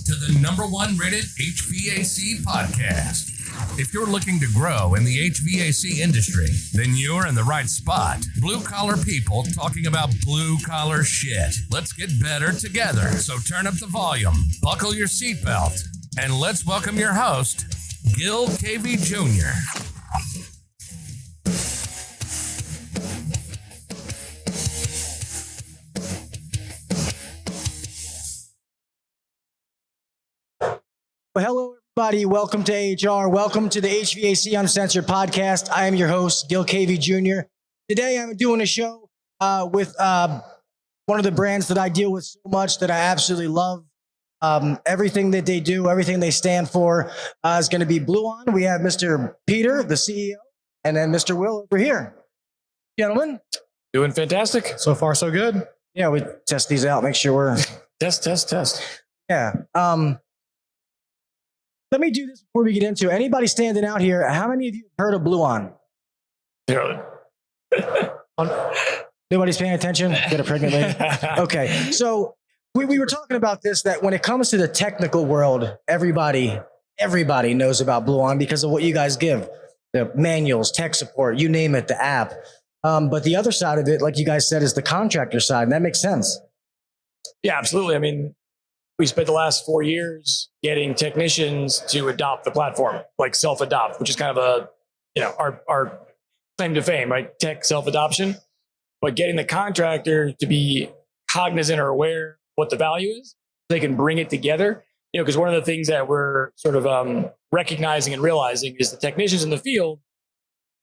to the #1 rated HVAC podcast. If you're looking to grow in the HVAC industry, then you're in the right spot. Blue collar people talking about blue collar shit. Let's get better together. So turn up the volume, buckle your seatbelt, and let's welcome your host, Gil Cavey Jr. Well, hello, everybody. Welcome to AHR. Welcome to the HVAC Uncensored podcast. I am your host, Gil Cavey Jr. Today, I'm doing a show with one of the brands that I deal with so much that I absolutely love. Everything that they do, everything they stand for is going to be Bluon. We have Mr. Peter, the CEO, and then Mr. Will over here. Gentlemen. Doing fantastic. So far, so good. Yeah, we test these out, make sure we're... Test. Yeah. Let me do this before we get into it. Anybody standing out here, how many of you have heard of Bluon? Nobody's paying attention? Get a pregnant lady? Okay. So we were talking about this, that when it comes to the technical world, everybody knows about Bluon because of what you guys give. The manuals, tech support, you name it, the app. But the other side of it, like you guys said, is the contractor side. And that makes sense. Yeah, absolutely. I mean, we spent the last 4 years getting technicians to adopt the platform, like self-adopt, which is kind of our claim to fame, right? Tech self-adoption. But getting the contractor to be cognizant or aware what the value is, they can bring it together. Because one of the things that we're sort of recognizing and realizing is the technicians in the field,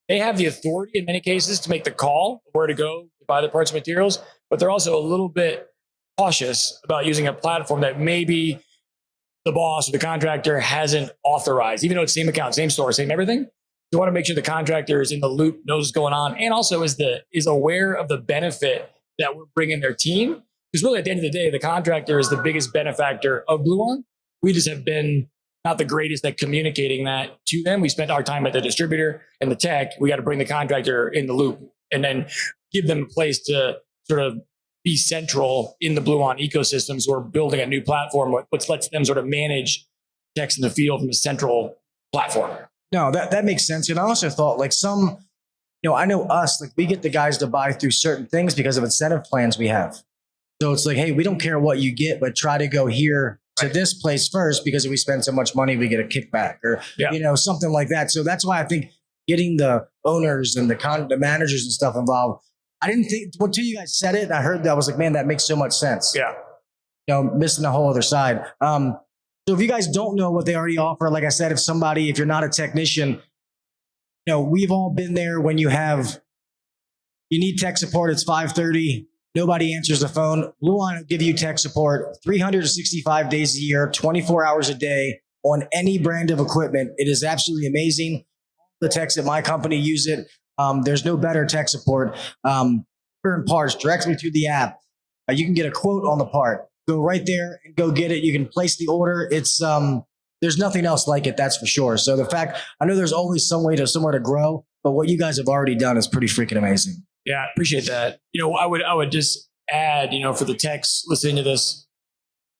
they have the authority in many cases to make the call of where to go to buy the parts and materials, but they're also a little bit cautious about using a platform that maybe the boss or the contractor hasn't authorized, even though it's same account, same store, same everything. You want to make sure the contractor is in the loop, knows what's going on, and also is aware of the benefit that we're bringing their team. Because really, at the end of the day, the contractor is the biggest benefactor of Bluon. We just have been not the greatest at communicating that to them. We spent our time at the distributor and the tech. We got to bring the contractor in the loop and then give them a place to sort of be central in the Bluon ecosystem. So we're building a new platform, which lets them sort of manage techs in the field from a central platform. No, that makes sense. And I also thought like I know us, like we get the guys to buy through certain things because of incentive plans we have. So it's like, hey, we don't care what you get, but try to go here to this place first because if we spend so much money, we get a kickback or, something like that. So that's why I think getting the owners and the managers and stuff involved, I didn't think until you guys said it. I heard that I was like, man, that makes so much sense. Yeah. Missing the whole other side. So if you guys don't know what they already offer, like I said, if you're not a technician, we've all been there when you need tech support. It's 5:30. Nobody answers the phone. Bluon will give you tech support 365 days a year, 24 hours a day on any brand of equipment. It is absolutely amazing. The techs at my company use it. There's no better tech support. Current parts directly through the app. You can get a quote on the part. Go right there and go get it. You can place the order. It's there's nothing else like it. That's for sure. So the fact, I know there's always somewhere to grow, but what you guys have already done is pretty freaking amazing. Yeah, I appreciate that. I would just add, for the techs listening to this,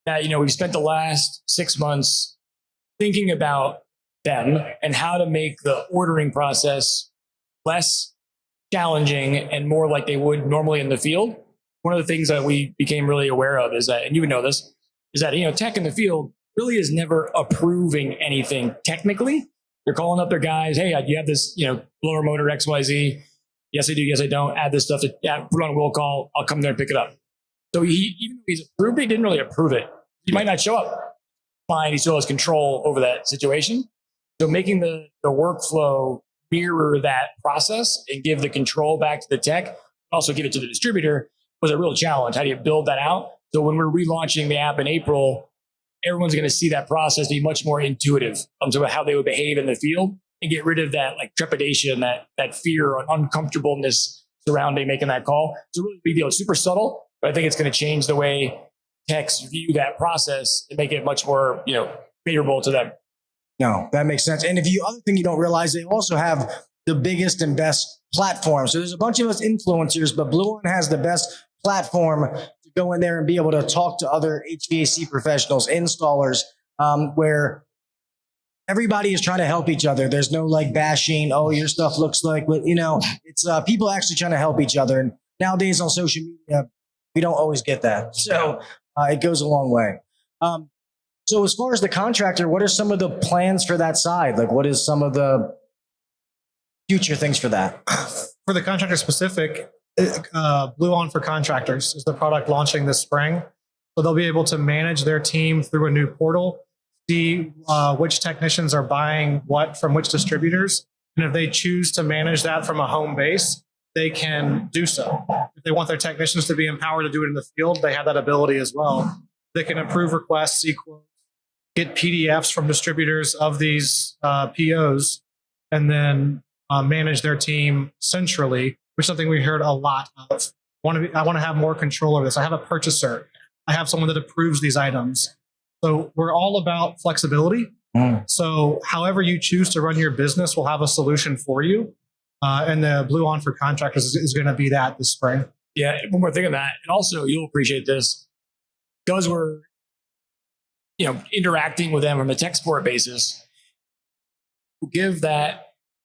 that we've spent the last 6 months thinking about them and how to make the ordering process less challenging and more like they would normally in the field. One of the things that we became really aware of is that, and you would know this, is that, tech in the field really is never approving anything technically. They're calling up their guys. Hey, you have this, blower motor XYZ. Yes, I do. Yes, I don't. Add this stuff to put on a will call. I'll come there and pick it up. So even though he's approved it, he didn't really approve it. He might not show up. Fine. He still has control over that situation. So making the workflow mirror that process and give the control back to the tech, also give it to the distributor was a real challenge. How do you build that out? So when we're relaunching the app in April, everyone's going to see that process be much more intuitive to how they would behave in the field and get rid of that like trepidation, that fear or uncomfortableness surrounding making that call. It's a really big deal. It's super subtle, but I think it's going to change the way techs view that process and make it much more, favorable to them. No, that makes sense. And other thing you don't realize, they also have the biggest and best platform. So there's a bunch of us influencers, but Bluon has the best platform to go in there and be able to talk to other HVAC professionals, installers, where everybody is trying to help each other. There's no like bashing. Oh, your stuff looks like, it's people actually trying to help each other. And nowadays on social media, we don't always get that. So it goes a long way. So as far as the contractor, what are some of the plans for that side? Like what is some of the future things for that? For the contractor specific, Bluon for Contractors is the product launching this spring. So they'll be able to manage their team through a new portal, see which technicians are buying what from which distributors. And if they choose to manage that from a home base, they can do so. If they want their technicians to be empowered to do it in the field, they have that ability as well. They can approve requests, see quotes, get PDFs from distributors of these POs, and then manage their team centrally, which is something we heard a lot of. I want to have more control over this. I have a purchaser. I have someone that approves these items. So we're all about flexibility. So however you choose to run your business, we'll have a solution for you. And the Bluon for Contractors is going to be that this spring. Yeah, one more thing on that. And also, you'll appreciate this because we're interacting with them on a tech support basis. We'll give that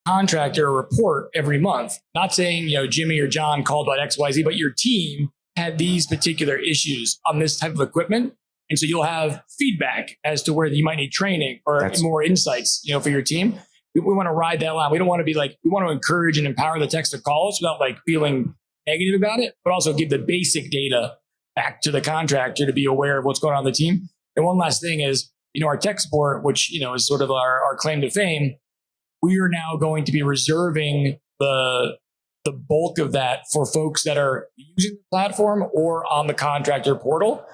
contractor a report every month, not saying, Jimmy or John called about XYZ, but your team had these particular issues on this type of equipment. And so you'll have feedback as to where you might need training or more insights, for your team. We want to ride that line. We don't want to be like, we want to encourage and empower the techs to call us without like feeling negative about it, but also give the basic data back to the contractor to be aware of what's going on the team. And one last thing is, our tech support, which, is sort of our claim to fame. We are now going to be reserving the bulk of that for folks that are using the platform or on the contractor portal.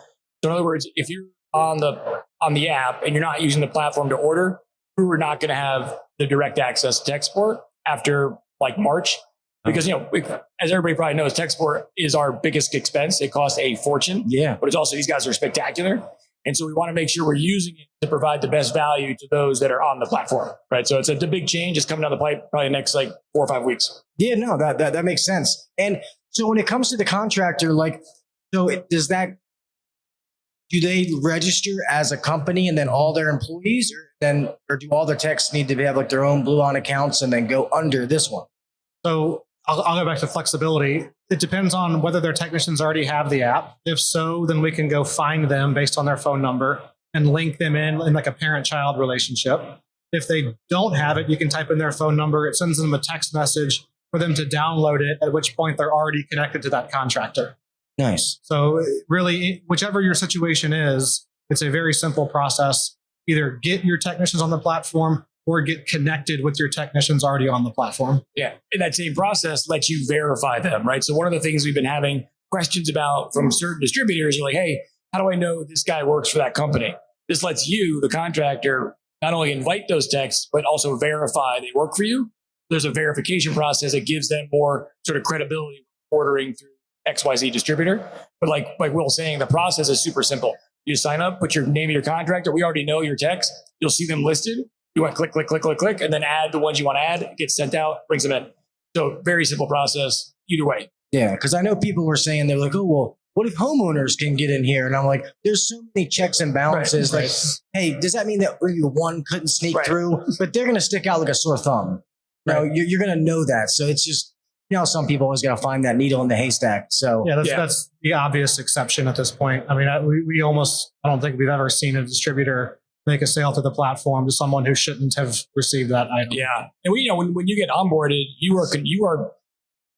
So in other words, if you're on the app and you're not using the platform to order, we're not going to have the direct access to tech support after like March. Because, as everybody probably knows, tech support is our biggest expense. It costs a fortune. Yeah. But it's also, these guys are spectacular. And so we want to make sure we're using it to provide the best value to those that are on the platform, right? So it's a big change. It's coming down the pipe probably next 4 or 5 weeks. Yeah, no, that makes sense. And so when it comes to the contractor, do they register as a company and then all their employees, or do all their techs need to have like their own Bluon accounts and then go under this one? So I'll go back to flexibility. It depends on whether their technicians already have the app. If so, then we can go find them based on their phone number and link them in like a parent-child relationship. If they don't have it, you can type in their phone number. It sends them a text message for them to download it, at which point they're already connected to that contractor. Nice. So really, whichever your situation is, it's a very simple process. Either get your technicians on the platform or get connected with your technicians already on the platform. Yeah. And that same process lets you verify them, right? So one of the things we've been having questions about from certain distributors are like, hey, how do I know this guy works for that company? This lets you, the contractor, not only invite those techs, but also verify they work for you. There's a verification process that gives them more sort of credibility ordering through XYZ distributor. But like Will was saying, the process is super simple. You sign up, put your name of your contractor. We already know your techs. You'll see them listed. You want to click, and then add the ones you want to add. It gets sent out, brings them in. So very simple process either way. Yeah, because I know people were saying, they're like, oh, well, what if homeowners can get in here? And I'm like, there's so many checks and balances. Right. Like, hey, does that mean that one couldn't sneak through? But they're going to stick out like a sore thumb. Right. You're going to know that. So it's just, some people always got to find that needle in the haystack. So that's the obvious exception at this point. I mean, I don't think we've ever seen a distributor make a sale to the platform to someone who shouldn't have received that item. Yeah. And when you get onboarded, you are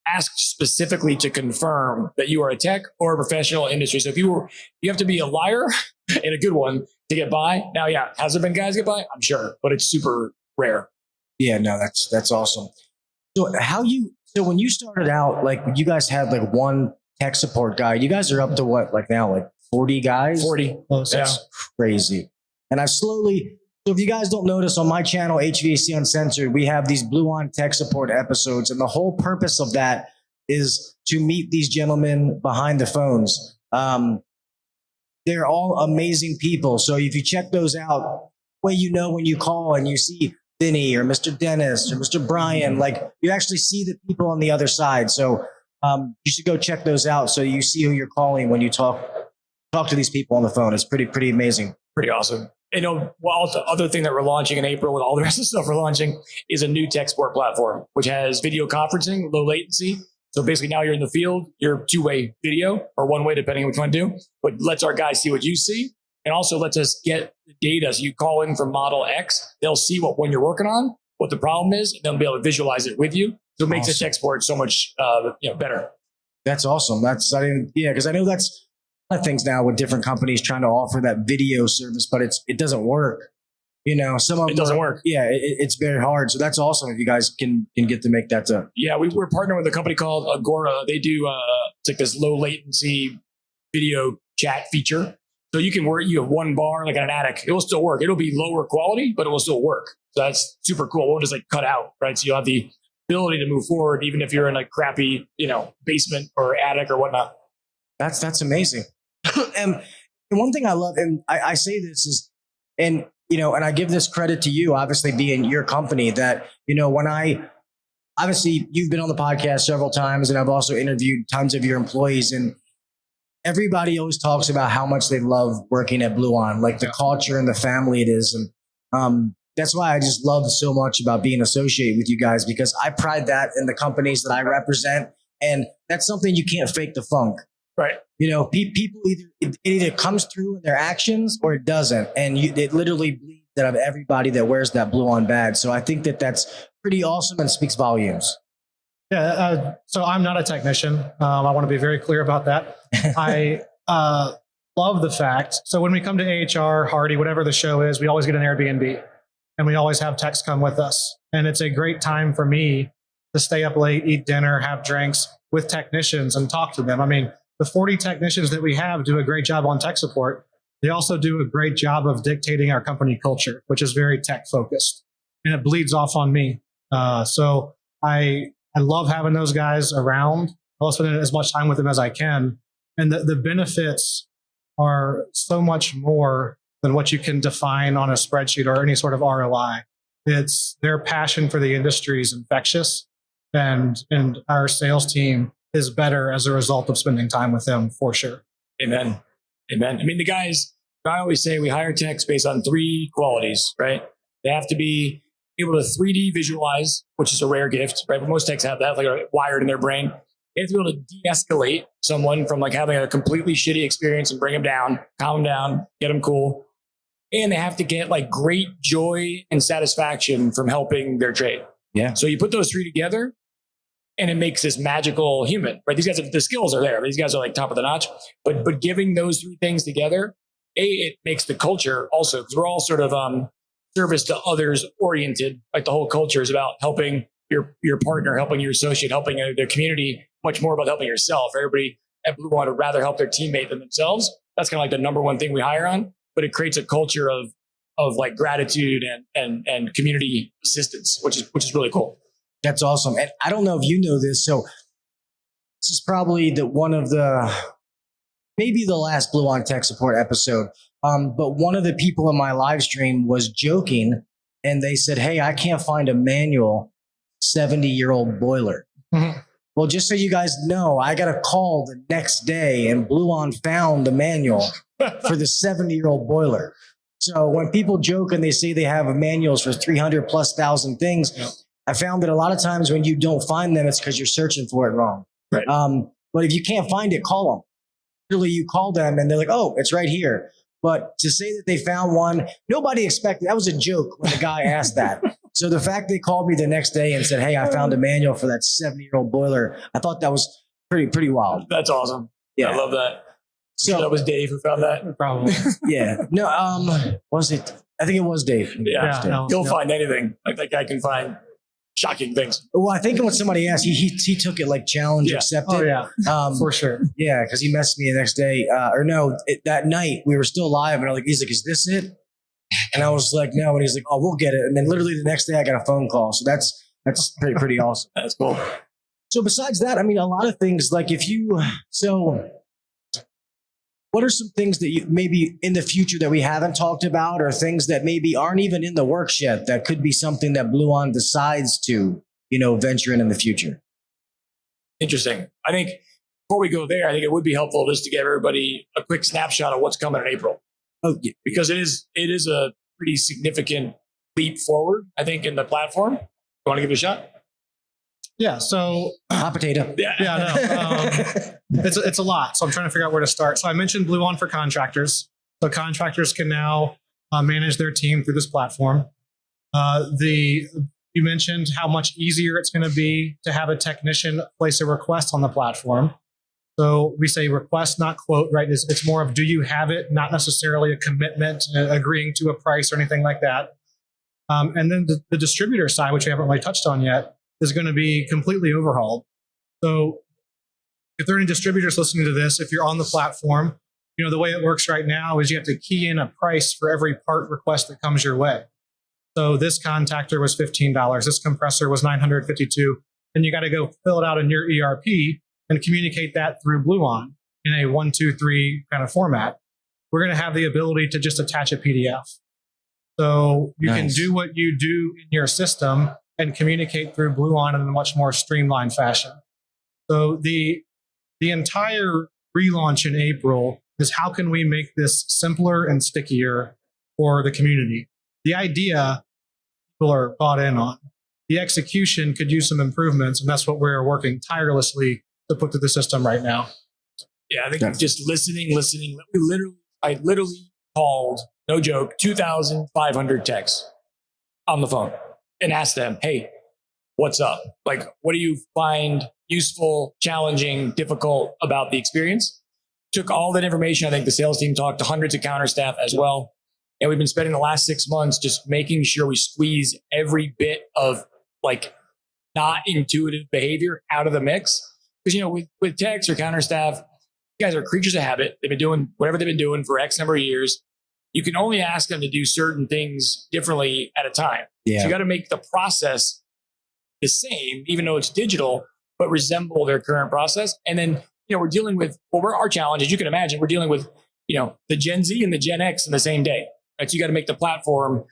asked specifically to confirm that you are a tech or a professional industry. So if you have to be a liar and a good one to get by. Now, has there been guys get by? I'm sure, but it's super rare. Yeah, no, that's awesome. So when you started out, like you guys had like one tech support guy, you guys are up to what, like now, like 40 guys? 40. That's crazy. And so if you guys don't notice on my channel, HVAC Uncensored, we have these Bluon tech support episodes. And the whole purpose of that is to meet these gentlemen behind the phones. They're all amazing people. So if you check those out, when you call and you see Vinny or Mr. Dennis or Mr. Brian, like you actually see the people on the other side. So You should go check those out so you see who you're calling when you talk to these people on the phone. It's pretty amazing. Pretty awesome. Well, the other thing that we're launching in April with all the rest of the stuff we're launching is a new tech support platform, which has video conferencing, low latency. So basically now you're in the field, you're two-way video or one way, depending on what you want to do, but lets our guys see what you see and also lets us get the data. So you call in from model X, they'll see what you're working on, what the problem is, and they'll be able to visualize it with you. So it makes the tech support so much better. That's awesome. Because I know that's a lot of things now with different companies trying to offer that video service, but it doesn't work. Some of it doesn't work. Yeah, it's very hard. So that's awesome if you guys can get to make that. Yeah, we're partnering with a company called Agora. They do it's like this low latency video chat feature. So you have one bar like in an attic. It will still work. It'll be lower quality, but it will still work. So that's super cool. It won't just cut out, right? So you'll have the ability to move forward, even if you're in a crappy, basement or attic or whatnot. That's amazing. And one thing I love, and I say this is, and I give this credit to you, obviously being your company, that, obviously you've been on the podcast several times and I've also interviewed tons of your employees, and everybody always talks about how much they love working at Bluon, like the culture and the family it is. And that's why I just love so much about being associated with you guys, because I pride that in the companies that I represent. And that's something you can't fake the funk. Right. People it either comes through in their actions or it doesn't. And it literally bleeds out of everybody that wears that Bluon badge. So I think that's pretty awesome and speaks volumes. Yeah. So I'm not a technician. I want to be very clear about that. I love the fact. So when we come to AHR, Hardy, whatever the show is, we always get an Airbnb and we always have techs come with us. And it's a great time for me to stay up late, eat dinner, have drinks with technicians and talk to them. I mean, the 40 technicians that we have do a great job on tech support. They also do a great job of dictating our company culture, which is very tech focused, and it bleeds off on me. So I love having those guys around. I'll spend as much time with them as I can. And the benefits are so much more than what you can define on a spreadsheet or any sort of ROI. It's their passion for the industry is infectious, and our sales team is better as a result of spending time with them, for sure. Amen. I mean, the guys, I always say we hire techs based on 3 qualities, right? They have to be able to 3D visualize, which is a rare gift, right? But most techs have that, like wired in their brain. They have to be able to de-escalate someone from like having a completely shitty experience and bring them down, calm them down, get them cool. And they have to get like great joy and satisfaction from helping their trade. Yeah. So you put those 3 together, and it makes this magical human, right? These guys, the skills are there. These guys are like top of the notch. But giving those 3 things together, it makes the culture also, because we're all sort of service to others oriented. Like the whole culture is about helping your partner, helping your associate, helping the community, much more about helping yourself. Everybody at Bluon would rather help their teammate than themselves. That's kind of like the number one thing we hire on. But it creates a culture of like gratitude and community assistance, which is really cool. That's awesome. And I don't know if you know this. So this is probably maybe the last Bluon Tech Support episode. But one of the people in my live stream was joking and they said, "Hey, I can't find a manual 70-year-old boiler." Mm-hmm. Well, just so you guys know, I got a call the next day and Bluon found the manual for the 70-year-old boiler. So when people joke and they say they have manuals for 300,000+ things, yep. I found that a lot of times when you don't find them, it's because you're searching for it wrong. Right. But if you can't find it, call them. Literally, you call them and they're like, "Oh, it's right here." But to say that they found one, nobody expected. That was a joke when the guy asked that. So the fact they called me the next day and said, "Hey, I found a manual for that 70-year-old boiler," I thought that was pretty wild. That's awesome. Yeah, I love that. So that was Dave who found that. Probably. Yeah. No. Was it? I think it was Dave. Yeah. You'll find anything. Like that guy can find shocking things. Well, I think when somebody asked, he took it like challenge accepted. Oh yeah, for sure. Yeah, because he messaged me the next day, that night we were still live, and he's like, "Is this it?" And I was like, "No," and he's like, "Oh, we'll get it." And then literally the next day I got a phone call. So that's pretty awesome. That's cool. So besides that, I mean, a lot of things like what are some things that you maybe in the future that we haven't talked about, or things that maybe aren't even in the works yet that could be something that Bluon decides to, venture in the future? Interesting. I think before we go there, I think it would be helpful just to give everybody a quick snapshot of what's coming in April. Oh, yeah. Because it is a pretty significant leap forward, I think, in the platform. You want to give it a shot? Yeah. So hot potato. No, it's a lot. So I'm trying to figure out where to start. So I mentioned Bluon for contractors. So contractors can now manage their team through this platform. You mentioned how much easier it's going to be to have a technician place a request on the platform. So we say request, not quote, right? It's more of do you have it, not necessarily a commitment, agreeing to a price or anything like that. And then the distributor side, which we haven't really touched on yet, is going to be completely overhauled. So if there are any distributors listening to this, if you're on the platform, the way it works right now is you have to key in a price for every part request that comes your way. So this contactor was $15. This compressor was $952. And you got to go fill it out in your ERP and communicate that through Bluon in a 1, 2, 3 kind of format. We're going to have the ability to just attach a PDF. So you can do what you do in your system and communicate through Bluon in a much more streamlined fashion. So the entire relaunch in April is how can we make this simpler and stickier for the community? The idea people are bought in on. The execution could use some improvements, and that's what we're working tirelessly to put through the system right now. Yeah, I think just listening. I literally called, no joke, 2,500 texts on the phone and asked them, hey, what's up? Like, what do you find useful, challenging, difficult about the experience? Took all that information. I think the sales team talked to hundreds of counter staff as well. And we've been spending the last 6 months just making sure we squeeze every bit of like not intuitive behavior out of the mix. Because, with techs or counter staff, you guys are creatures of habit. They've been doing whatever they've been doing for X number of years. You can only ask them to do certain things differently at a time. Yeah. So you got to make the process the same, even though it's digital, but resemble their current process. And then, we're dealing with, our challenge, as you can imagine, we're dealing with, the Gen Z and the Gen X in the same day. Right? So you got to make the platform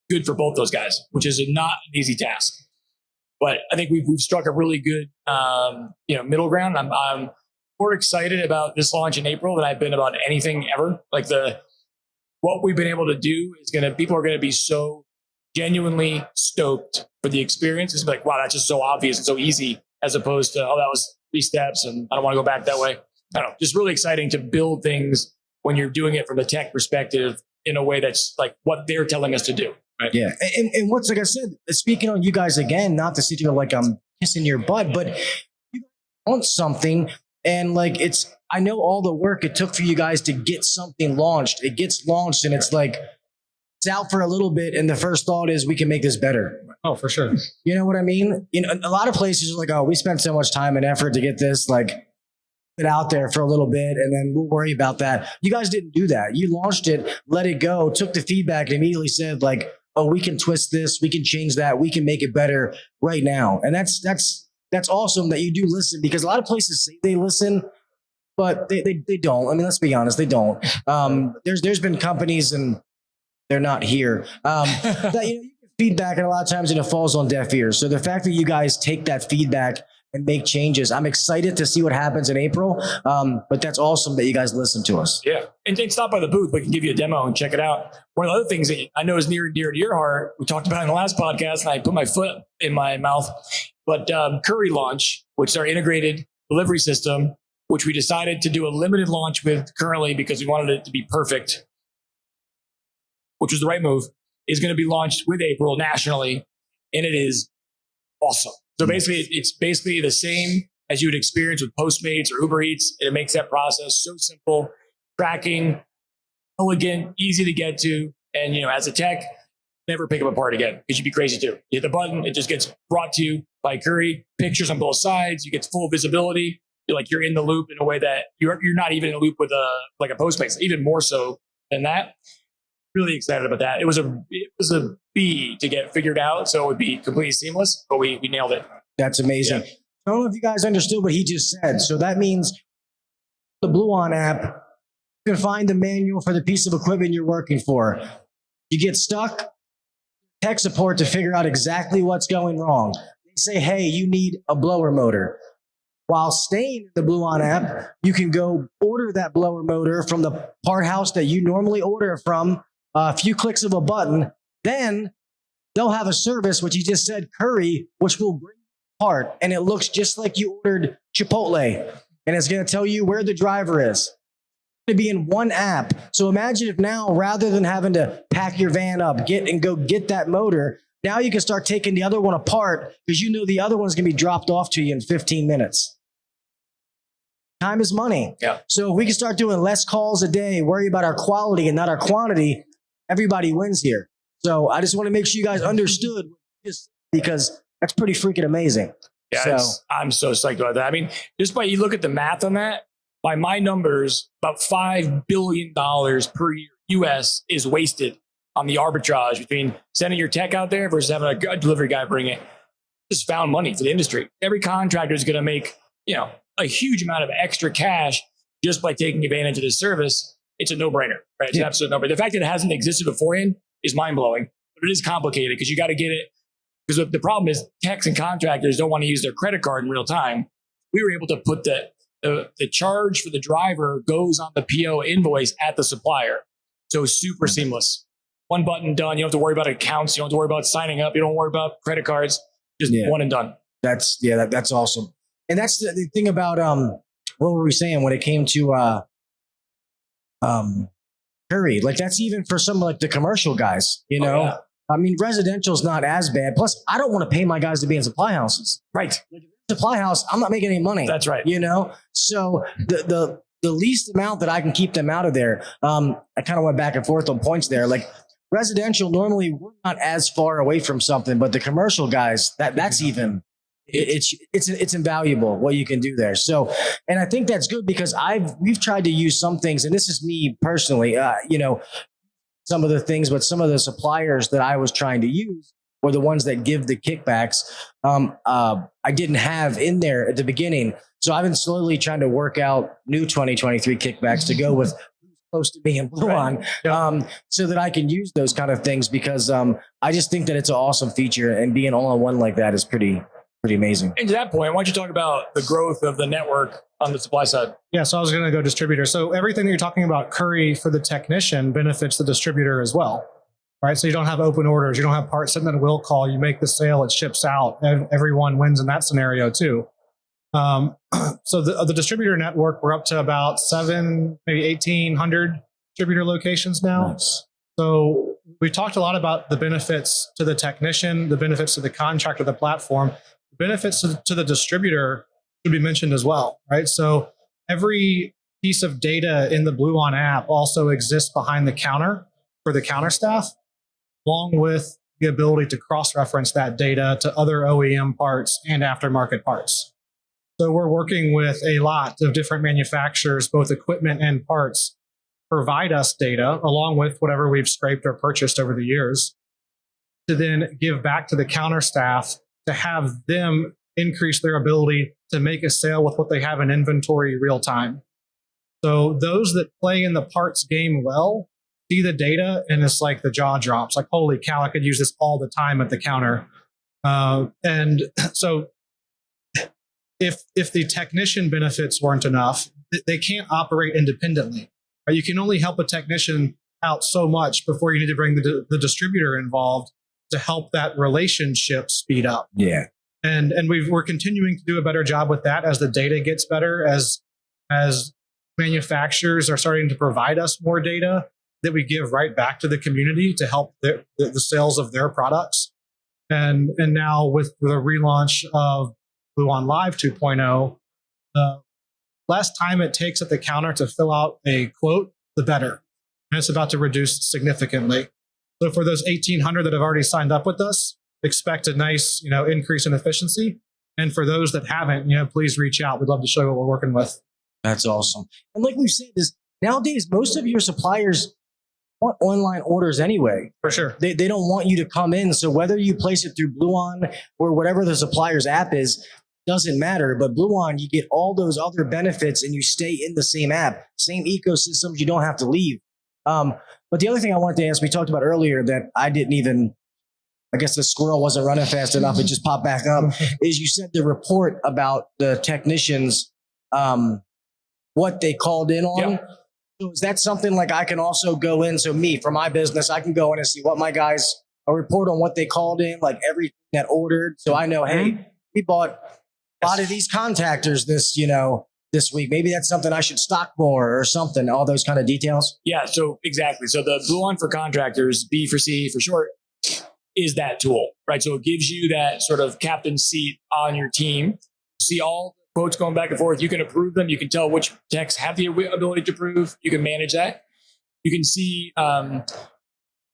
good for both those guys, which is not an easy task. But I think we've struck a really good, middle ground. I'm more excited about this launch in April than I've been about anything ever. Like what we've been able to do is people are going to be so genuinely stoked for the experience. It's like, wow, that's just so obvious and so easy, as opposed to, that was 3 steps and I don't want to go back that way. I don't know, just really exciting to build things when you're doing it from a tech perspective in a way that's like what they're telling us to do. Right? Yeah. And what's, like I said, speaking on you guys again, not to sit here like I'm kissing your butt, but you want something. And I know all the work it took for you guys to get something launched. It gets launched and it's like, it's out for a little bit. And the first thought is we can make this better. Oh, for sure. You know what I mean? A lot of places are like, oh, we spent so much time and effort to get this, it out there for a little bit and then we'll worry about that. You guys didn't do that. You launched it, let it go, took the feedback and immediately said oh, we can twist this, we can change that, we can make it better right now. And that's awesome that you do listen, because a lot of places say they listen, but they don't. I mean, let's be honest, they don't. There's been companies, and they're not here, that you get feedback, and a lot of times it falls on deaf ears. So the fact that you guys take that feedback and make changes, I'm excited to see what happens in April. But that's awesome that you guys listen to us. Yeah. And stop by the booth. We can give you a demo and check it out. One of the other things that I know is near and dear to your heart, we talked about in the last podcast, and I put my foot in my mouth, but Curry Launch, which is our integrated delivery system, which we decided to do a limited launch with currently because we wanted it to be perfect, which was the right move, is going to be launched with April nationally. And it is awesome. So basically, it's basically the same as you would experience with Postmates or Uber Eats. It makes that process so simple, tracking, elegant, easy to get to. And, as a tech, never pick them apart again, because you'd be crazy too. You hit the button, it just gets brought to you by Curry, pictures on both sides. You get full visibility. You're in the loop in a way that you're not even in a loop with a Postmates, even more so than that. Really excited about that. It was a B to get figured out, so it would be completely seamless, but we nailed it. That's amazing. Yeah. I don't know if you guys understood what he just said. So that means the Bluon app, you can find the manual for the piece of equipment you're working for. You get stuck, tech support to figure out exactly what's going wrong. They say, hey, you need a blower motor. while staying in the Bluon app, you can go order that blower motor from the part house that you normally order it from, a few clicks of a button. Then they'll have a service, which you just said, Curry, which will bring the part, and it looks just like you ordered Chipotle, and it's going to tell you where the driver is. To be in one app. So imagine if now, rather than having to pack your van up, go get that motor, now you can start taking the other one apart because you know the other one's going to be dropped off to you in 15 minutes. Time is money. Yeah. So if we can start doing less calls a day, worry about our quality and not our quantity, everybody wins here. So I just want to make sure you guys understood this, because that's pretty freaking amazing. Yeah, I'm so psyched about that. I mean, just by you look at the math on that, by my numbers, about $5 billion per year US is wasted on the arbitrage between sending your tech out there versus having a delivery guy bring it. Just found money for the industry. Every contractor is going to make, a huge amount of extra cash just by taking advantage of this service. It's a no-brainer, right? It's an absolute no-brainer. The fact that it hasn't existed beforehand is mind-blowing, but it is complicated because you got to get it. Because the problem is techs and contractors don't want to use their credit card in real time. We were able to put the charge for the driver goes on the PO invoice at the supplier. So super seamless. One button done. You don't have to worry about accounts. You don't have to worry about signing up. You don't worry about credit cards. Just one and done. That's awesome. And that's the thing about what were we saying when it came to Curry? Like that's even for some like the commercial guys, you know? Yeah. I mean, residential is not as bad. Plus, I don't want to pay my guys to be in supply houses. Right. Like, supply house, I'm not making any money. That's right. So the least amount that I can keep them out of there. I kind of went back and forth on points there. Like residential, normally we're not as far away from something, but the commercial guys, that's even it's invaluable what you can do there. So, and I think that's good because we've tried to use some things, and this is me personally. Some of the things, but some of the suppliers that I was trying to use were the ones that give the kickbacks. I didn't have in there at the beginning. So I've been slowly trying to work out new 2023 kickbacks to go with who's close to me and Bluon, so that I can use those kind of things because I just think that it's an awesome feature, and being all on one like that is pretty amazing. And to that point, why don't you talk about the growth of the network on the supply side? Yeah, so I was going to go distributor. So everything that you're talking about, Curry for the technician benefits the distributor as well, right? So you don't have open orders. You don't have parts sitting at a will call. You make the sale, it ships out. And everyone wins in that scenario too. So the distributor network, we're up to about 1,800 distributor locations now. Nice. So we talked a lot about the benefits to the technician, the benefits to the contractor, the platform. The benefits to the distributor should be mentioned as well, right? So every piece of data in the Bluon app also exists behind the counter for the counter staff, along with the ability to cross-reference that data to other OEM parts and aftermarket parts. So we're working with a lot of different manufacturers, both equipment and parts, provide us data along with whatever we've scraped or purchased over the years to then give back to the counter staff to have them increase their ability to make a sale with what they have in inventory real time. So those that play in the parts game well see the data and it's like the jaw drops, like, holy cow, I could use this all the time at the counter. And so if the technician benefits weren't enough, they can't operate independently. Right? You can only help a technician out so much before you need to bring the distributor involved to help that relationship speed up. Yeah. And we're continuing to do a better job with that as the data gets better, as manufacturers are starting to provide us more data that we give right back to the community to help the sales of their products. And now with the relaunch of Bluon Live 2.0, the less time it takes at the counter to fill out a quote, the better. And it's about to reduce significantly. So for those 1,800 that have already signed up with us, expect a nice, increase in efficiency. And for those that haven't, please reach out. We'd love to show you what we're working with. That's awesome. And like we've said, nowadays, most of your suppliers want online orders anyway. For sure. They don't want you to come in. So whether you place it through Bluon or whatever the supplier's app is, doesn't matter. But Bluon, you get all those other benefits and you stay in the same app, same ecosystems. You don't have to leave. But the other thing I wanted to ask, we talked about earlier that I didn't even I guess the squirrel wasn't running fast enough. It just popped back up. Is you said the report about the technicians, what they called in on. Yep. So is that something like I can also go in? So me, for my business, I can go in and see what my guys, a report on what they called in, like everything that ordered. So I know, hey, we bought a lot of these contactors this week. Maybe that's something I should stock more or something, all those kind of details. Yeah, so exactly. So the Bluon for contractors, B for C for short, is that tool, right? So it gives you that sort of captain seat on your team. See all the quotes going back and forth. You can approve them. You can tell which techs have the ability to approve. You can manage that. You can see and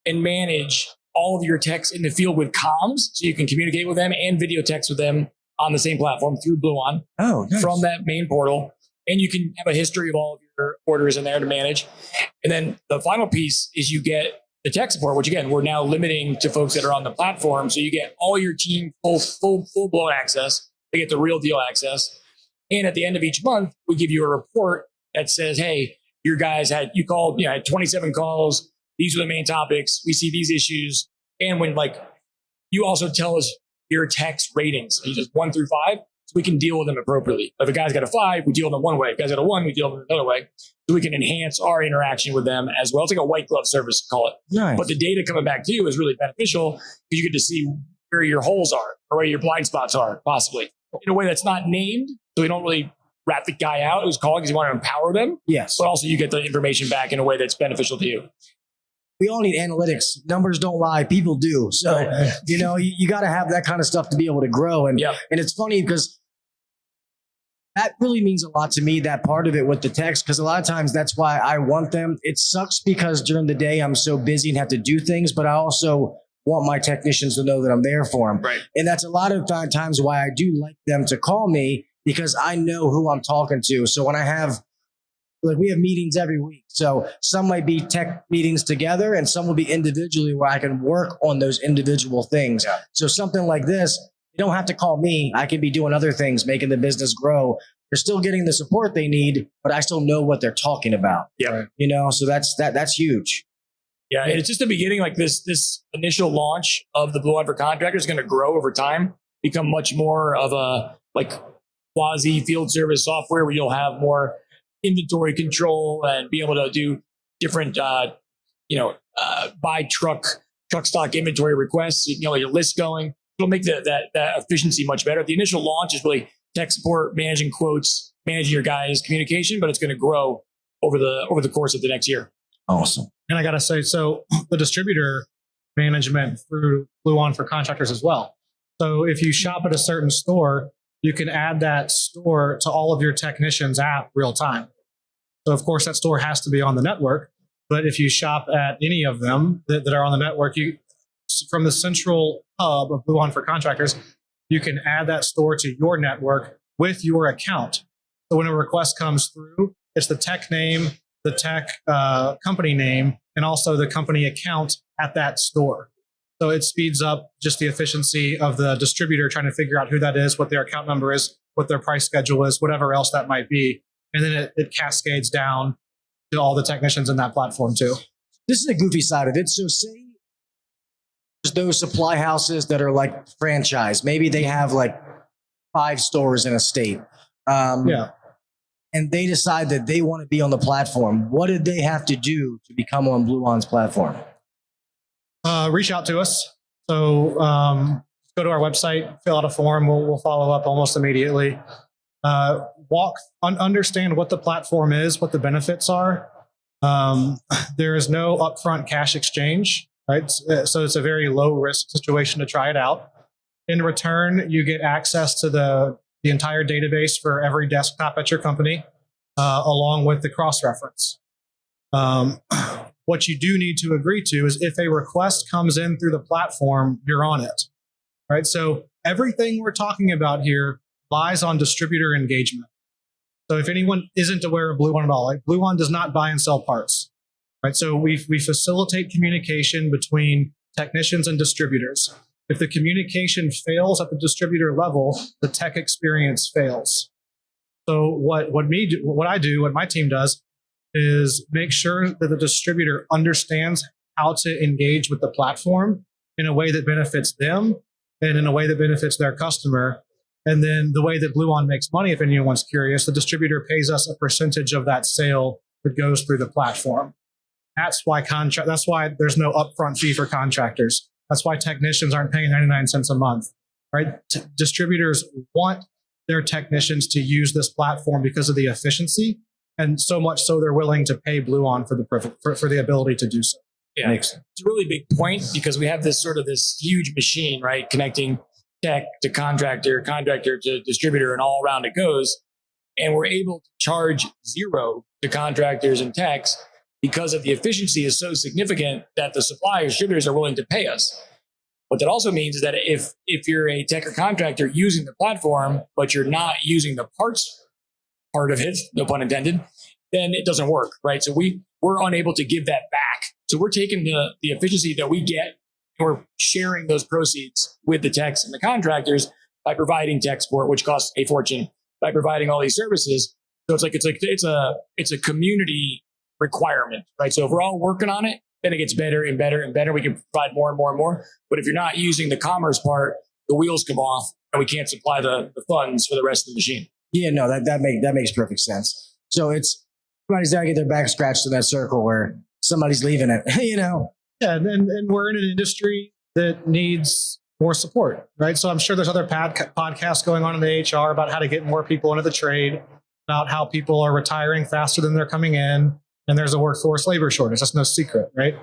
manage all of your techs in the field with comms, so you can communicate with them and video text with them on the same platform through Bluon. Oh, nice. From that main portal. And you can have a history of all of your orders in there to manage. And then the final piece is you get the tech support, which again, we're now limiting to folks that are on the platform. So you get all your team full blown access. They get the real deal access. And at the end of each month, we give you a report that says, hey, your guys had 27 calls. These are the main topics. We see these issues. And when you also tell us your text ratings, just 1 through 5, so we can deal with them appropriately. If a guy's got a 5, we deal with them one way. If a guy's got a 1, we deal with them another way. So we can enhance our interaction with them as well. It's like a white glove service, call it. Nice. But the data coming back to you is really beneficial because you get to see where your holes are or where your blind spots are, possibly, in a way that's not named. So we don't really rat the guy out who's calling because you want to empower them. Yes. But also you get the information back in a way that's beneficial to you. We all need analytics. Numbers don't lie. People do. So, you got to have that kind of stuff to be able to grow. And it's funny because that really means a lot to me, that part of it with the text, because a lot of times that's why I want them. It sucks because during the day I'm so busy and have to do things, but I also want my technicians to know that I'm there for them. Right. And that's a lot of times why I do like them to call me, because I know who I'm talking to. So when I have, we have meetings every week. So some might be tech meetings together and some will be individually where I can work on those individual things. Yeah. So something like this, you don't have to call me. I can be doing other things, making the business grow. They're still getting the support they need, but I still know what they're talking about. Yeah. So that's huge. Yeah. And it's just the beginning, like this initial launch of the Bluon for contractors is going to grow over time, become much more of a quasi field service software where you'll have more inventory control and be able to do different, buy truck stock inventory requests, your list going. It'll make that efficiency much better. The initial launch is really tech support, managing quotes, managing your guys' communication, but it's going to grow over the course of the next year. Awesome. And I got to say, so the distributor management through Bluon for contractors as well. So if you shop at a certain store, you can add that store to all of your technicians' app real time. So of course that store has to be on the network, but if you shop at any of them that are on the network, from the central hub of Bluon for contractors, you can add that store to your network with your account. So when a request comes through, it's the tech name, the tech company name, and also the company account at that store. So it speeds up just the efficiency of the distributor trying to figure out who that is, what their account number is, what their price schedule is, whatever else that might be. And then it cascades down to all the technicians in that platform too. This is the goofy side of it. So say there's those supply houses that are like franchise. Maybe they have 5 stores in a state. And they decide that they want to be on the platform. What did they have to do to become on Bluon's platform? Reach out to us. So go to our website, fill out a form. We'll follow up almost immediately. Understand what the platform is, what the benefits are. There is no upfront cash exchange, right? So it's a very low risk situation to try it out. In return, you get access to the entire database for every desktop at your company, along with the cross-reference. What you do need to agree to is if a request comes in through the platform, you're on it, right? So everything we're talking about here lies on distributor engagement. So if anyone isn't aware of Bluon at all, Bluon does not buy and sell parts, right? So we facilitate communication between technicians and distributors. If the communication fails at the distributor level, the tech experience fails. So what my team does is make sure that the distributor understands how to engage with the platform in a way that benefits them and in a way that benefits their customer. And then the way that Bluon makes money, if anyone's curious, the distributor pays us a percentage of that sale that goes through the platform. That's why there's no upfront fee for contractors. That's why technicians aren't paying 99 cents a month, right? Distributors want their technicians to use this platform because of the efficiency, and so much so they're willing to pay Bluon for the ability to do so. Yeah, it's a really big point because we have this huge machine, right? Connecting tech to contractor to distributor, and all around it goes. And we're able to charge zero to contractors and techs because of the efficiency is so significant that the suppliers, distributors are willing to pay us. What that also means is that if you're a tech or contractor using the platform, but you're not using the parts part of it, no pun intended, then it doesn't work, right? So we're unable to give that back. So we're taking the efficiency that we get, and we're sharing those proceeds with the techs and the contractors by providing tech support, which costs a fortune, by providing all these services. So it's a community requirement, right? So if we're all working on it, then it gets better and better and better. We can provide more and more and more. But if you're not using the commerce part, the wheels come off and we can't supply the funds for the rest of the machine. Yeah, no, that makes perfect sense. So everybody's got to get their back scratched in that circle where somebody's leaving it, Yeah, and we're in an industry that needs more support, right? So I'm sure there's other podcasts going on in the HR about how to get more people into the trade, about how people are retiring faster than they're coming in, and there's a workforce labor shortage. That's no secret, right?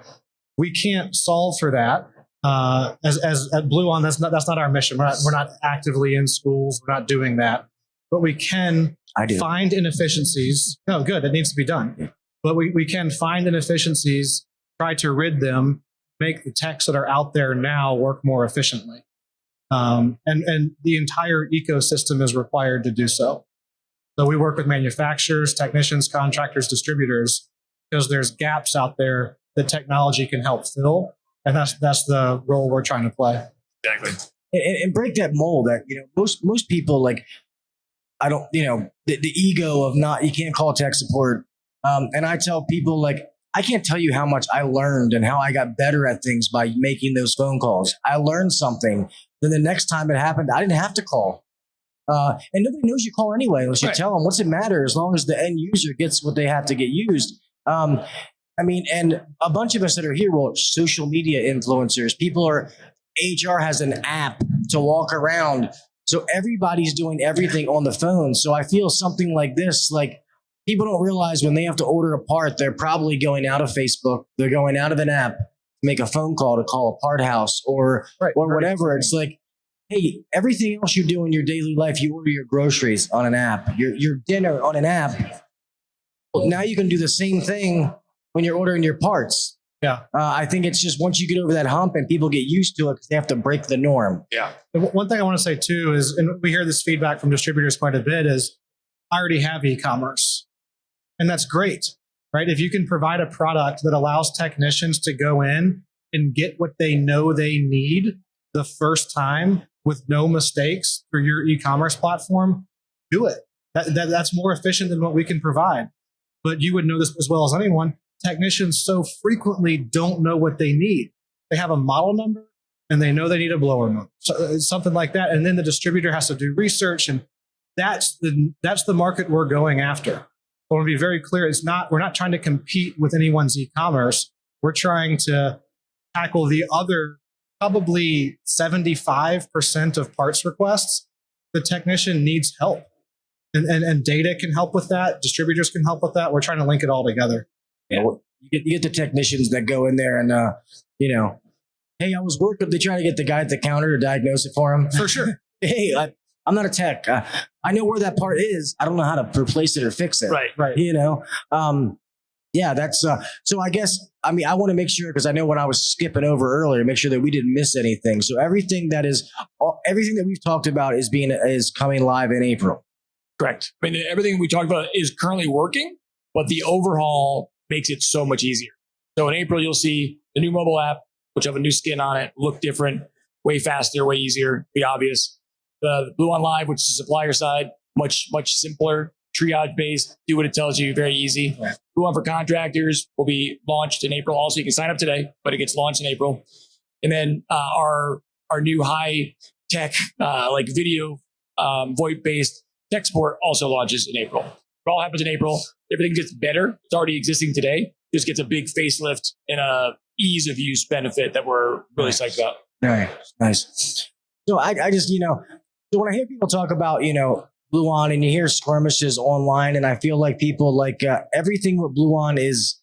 We can't solve for that. As at Bluon, that's not our mission. We're not actively in schools. We're not doing that, but we can find inefficiencies. No, good. It needs to be done. But we can find inefficiencies, try to rid them, make the techs that are out there now work more efficiently. And the entire ecosystem is required to do so. So we work with manufacturers, technicians, contractors, distributors, because there's gaps out there that technology can help fill. And that's the role we're trying to play. Exactly. And break that mold that, most people I don't, the ego of you can't call tech support. And I tell people I can't tell you how much I learned and how I got better at things by making those phone calls. I learned something. Then the next time it happened, I didn't have to call. And nobody knows you call anyway, unless you tell them. What's it matter as long as the end user gets what they have to get used? And a bunch of us that are here, social media influencers, HR has an app to walk around. So everybody's doing everything on the phone. So I feel something like this, people don't realize when they have to order a part, they're probably going out of Facebook. They're going out of an app to make a phone call to call a part house or whatever. It's hey, everything else you do in your daily life, you order your groceries on an app, your dinner on an app. Well, now you can do the same thing when you're ordering your parts. Yeah. I think it's just once you get over that hump and people get used to it because they have to break the norm. Yeah. One thing I want to say too is, and we hear this feedback from distributors quite a bit, is I already have e-commerce. And that's great, right? If you can provide a product that allows technicians to go in and get what they know they need the first time with no mistakes through your e-commerce platform, do it. That's more efficient than what we can provide. But you would know this as well as anyone. Technicians so frequently don't know what they need. They have a model number and they know they need a blower motor, something like that. And then the distributor has to do research, and that's the market we're going after. I want to be very clear. We're not trying to compete with anyone's e-commerce. We're trying to tackle the other probably 75% of parts requests. The technician needs help. And data can help with that. Distributors can help with that. We're trying to link it all together. Yeah. You get the technicians that go in there and, hey, I was working. They try to get the guy at the counter to diagnose it for them. For sure. Hey, I'm not a tech. I know where that part is. I don't know how to replace it or fix it. Right. Yeah, that's so I guess, I want to make sure, because I know when I was skipping over earlier, make sure that we didn't miss anything. So everything that we've talked about is coming live in April. Correct. Everything we talked about is currently working, but the overhaul makes it so much easier. So in April, you'll see the new mobile app, which have a new skin on it, look different, way faster, way easier, be obvious. The Bluon Live, which is the supplier side, much simpler, triage based, do what it tells you, very easy. Right. Bluon for contractors will be launched in April. Also, you can sign up today, but it gets launched in April. And then our new high tech like video VoIP based tech support also launches in April. It all happens in April. Everything gets better. It's already existing today. Just gets a big facelift and a ease of use benefit that we're really psyched about. Nice. So I just, so when I hear people talk about, Bluon and you hear skirmishes online, and I feel like people like everything with Bluon is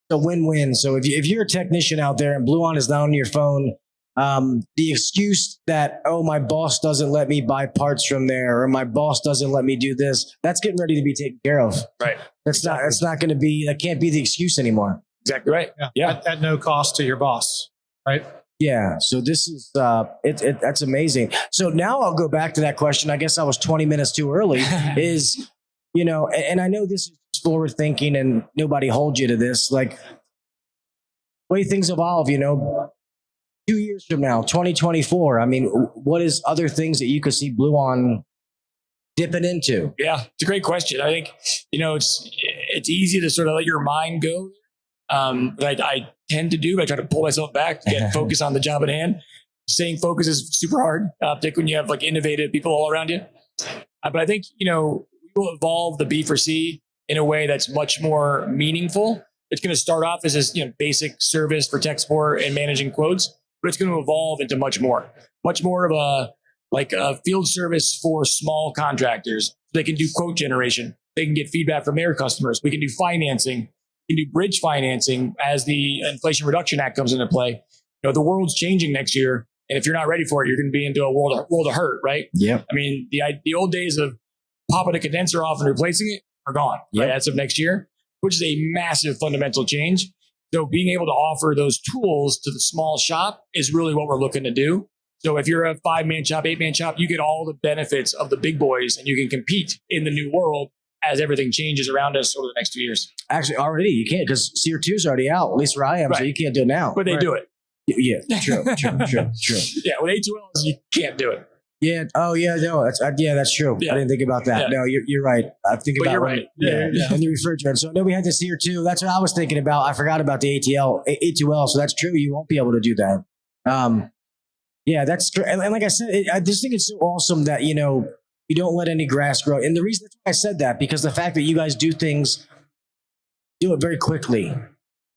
a win-win. So if you're a technician out there and Bluon is not on your phone, the excuse that, oh, my boss doesn't let me buy parts from there, or my boss doesn't let me do this, that's getting ready to be taken care of. Right. That can't be the excuse anymore. Exactly right. Yeah. At no cost to your boss. Right. Yeah. So this is, that's amazing. So now I'll go back to that question. I guess I was 20 minutes too early is, and I know this is forward thinking and nobody holds you to this, like way things evolve, 2 years from now, 2024. I mean, what is other things that you could see Bluon dipping into? Yeah, it's a great question. I think, it's easy to sort of let your mind go. I tend to do, but I try to pull myself back to get focus on the job at hand. Staying focused is super hard, particularly when you have like innovative people all around you. But I think, we will evolve the B4C in a way that's much more meaningful. It's going to start off as this, basic service for tech support and managing quotes, but it's going to evolve into much more of a field service for small contractors. They can do quote generation. They can get feedback from their customers. We can do financing. We can do bridge financing as the Inflation Reduction Act comes into play. The world's changing next year. And if you're not ready for it, you're going to be into a world of hurt, right? Yeah. I mean, the old days of popping a condenser off and replacing it are gone, right? As of next year, which is a massive fundamental change. So being able to offer those tools to the small shop is really what we're looking to do. So if you're a 5-man shop, 8-man shop, you get all the benefits of the big boys and you can compete in the new world as everything changes around us over the next 2 years. Actually, already you can't, because Seer 2 is already out, at least where I am, so you can't do it now. But they do it. Yeah, true. Yeah, with A2Ls, you can't do it. Yeah. Oh, yeah. No, that's true. Yeah. I didn't think about that. Yeah. No, you're right. I'm thinking about you're right. Yeah. And the refrigerant. So I know we had this here too. That's what I was thinking about. I forgot about the A2L. So that's true. You won't be able to do that. Yeah, that's true. And like I said, I just think it's so awesome that, you don't let any grass grow. And the reason that's why I said that, because the fact that you guys do it very quickly.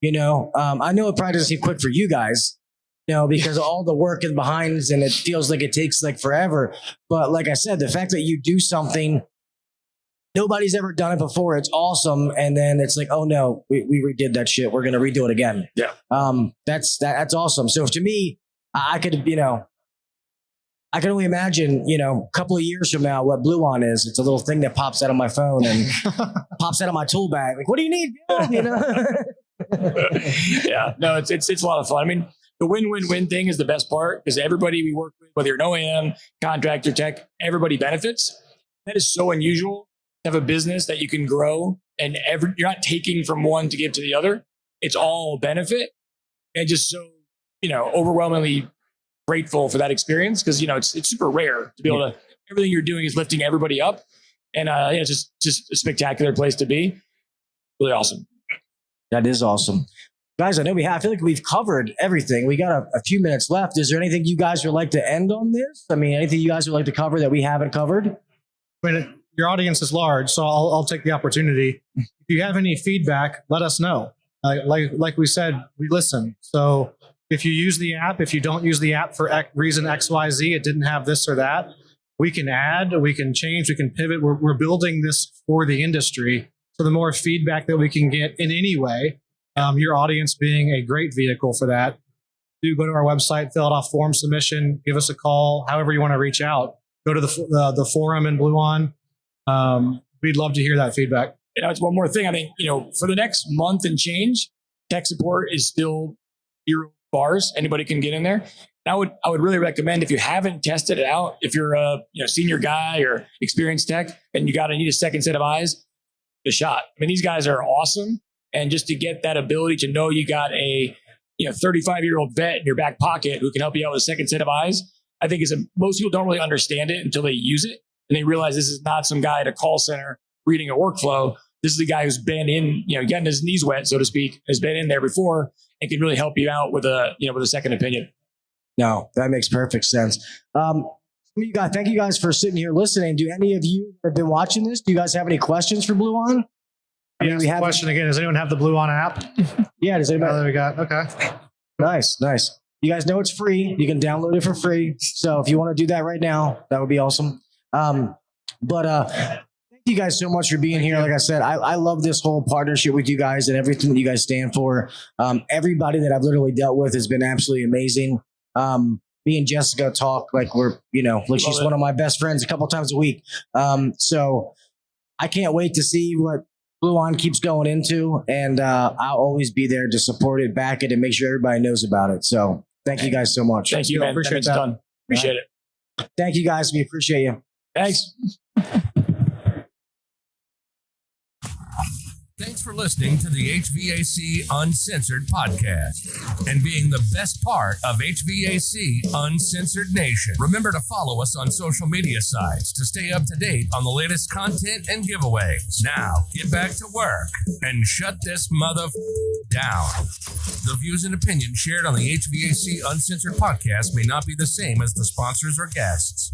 I know it probably doesn't seem quick for you guys, because of all the work and behinds, and it feels like it takes like forever. But like I said, the fact that you do something, nobody's ever done it before, it's awesome. And then it's like, oh no, we redid that shit. We're going to redo it again. Yeah. That's awesome. So to me, I could, I can only imagine, a couple of years from now, what Bluon is. It's a little thing that pops out of my phone and pops out of my tool bag. Like, what do you need? Yeah, no, it's a lot of fun. I mean, the win-win-win thing is the best part, because everybody we work with, whether you're an OEM, contractor, tech, everybody benefits. That is so unusual to have a business that you can grow and you're not taking from one to give to the other. It's all benefit, and just so, overwhelmingly grateful for that experience, because it's super rare to be able to. Everything you're doing is lifting everybody up, and it's just a spectacular place to be. Really awesome. That is awesome, guys. I feel like we've covered everything. We got a few minutes left. Is there anything you guys would like to end on this? I mean, anything you guys would like to cover that we haven't covered? I mean, your audience is large, so I'll take the opportunity. If you have any feedback, let us know. Like we said, we listen. So if you use the app, if you don't use the app for reason XYZ, it didn't have this or that, we can add, we can change, we can pivot. We're building this for the industry. So the more feedback that we can get in any way, your audience being a great vehicle for that, do go to our website, fill out a form submission, give us a call, however you want to reach out. Go to the forum in Bluon. We'd love to hear that feedback. It's one more thing. I think, for the next month and change, tech support is still 0 bars. Anybody can get in there. And I would really recommend, if you haven't tested it out, if you're a senior guy or experienced tech and you need a second set of eyes, a shot. I mean, these guys are awesome. And just to get that ability to know you got a 35-year-old vet in your back pocket who can help you out with a second set of eyes, I think most people don't really understand it until they use it. And they realize this is not some guy at a call center reading a workflow. This is the guy who's been in, getting his knees wet, so to speak, has been in there before and can really help you out with a second opinion. No, that makes perfect sense. Thank you guys for sitting here listening. Do any of you that have been watching this, do you guys have any questions for Bluon? We have a question again. Does anyone have the Bluon app? Yeah, does anybody? Oh, there we go. Okay. Nice. You guys know it's free. You can download it for free. So if you want to do that right now, that would be awesome. Thank you guys so much for being here. Like I said, I love this whole partnership with you guys and everything that you guys stand for. Everybody that I've literally dealt with has been absolutely amazing. Me and Jessica talk like she's one of my best friends a couple times a week. So I can't wait to see what Bluon keeps going into, and I'll always be there to support it, back it, and make sure everybody knows about it. So thank you guys so much. Thank you, man. Appreciate that. Appreciate it. Thank you guys. We appreciate you. Thanks. Thanks for listening to the HVAC Uncensored podcast and being the best part of HVAC Uncensored Nation. Remember to follow us on social media sites to stay up to date on the latest content and giveaways. Now, get back to work and shut this down. The views and opinions shared on the HVAC Uncensored podcast may not be the same as the sponsors or guests.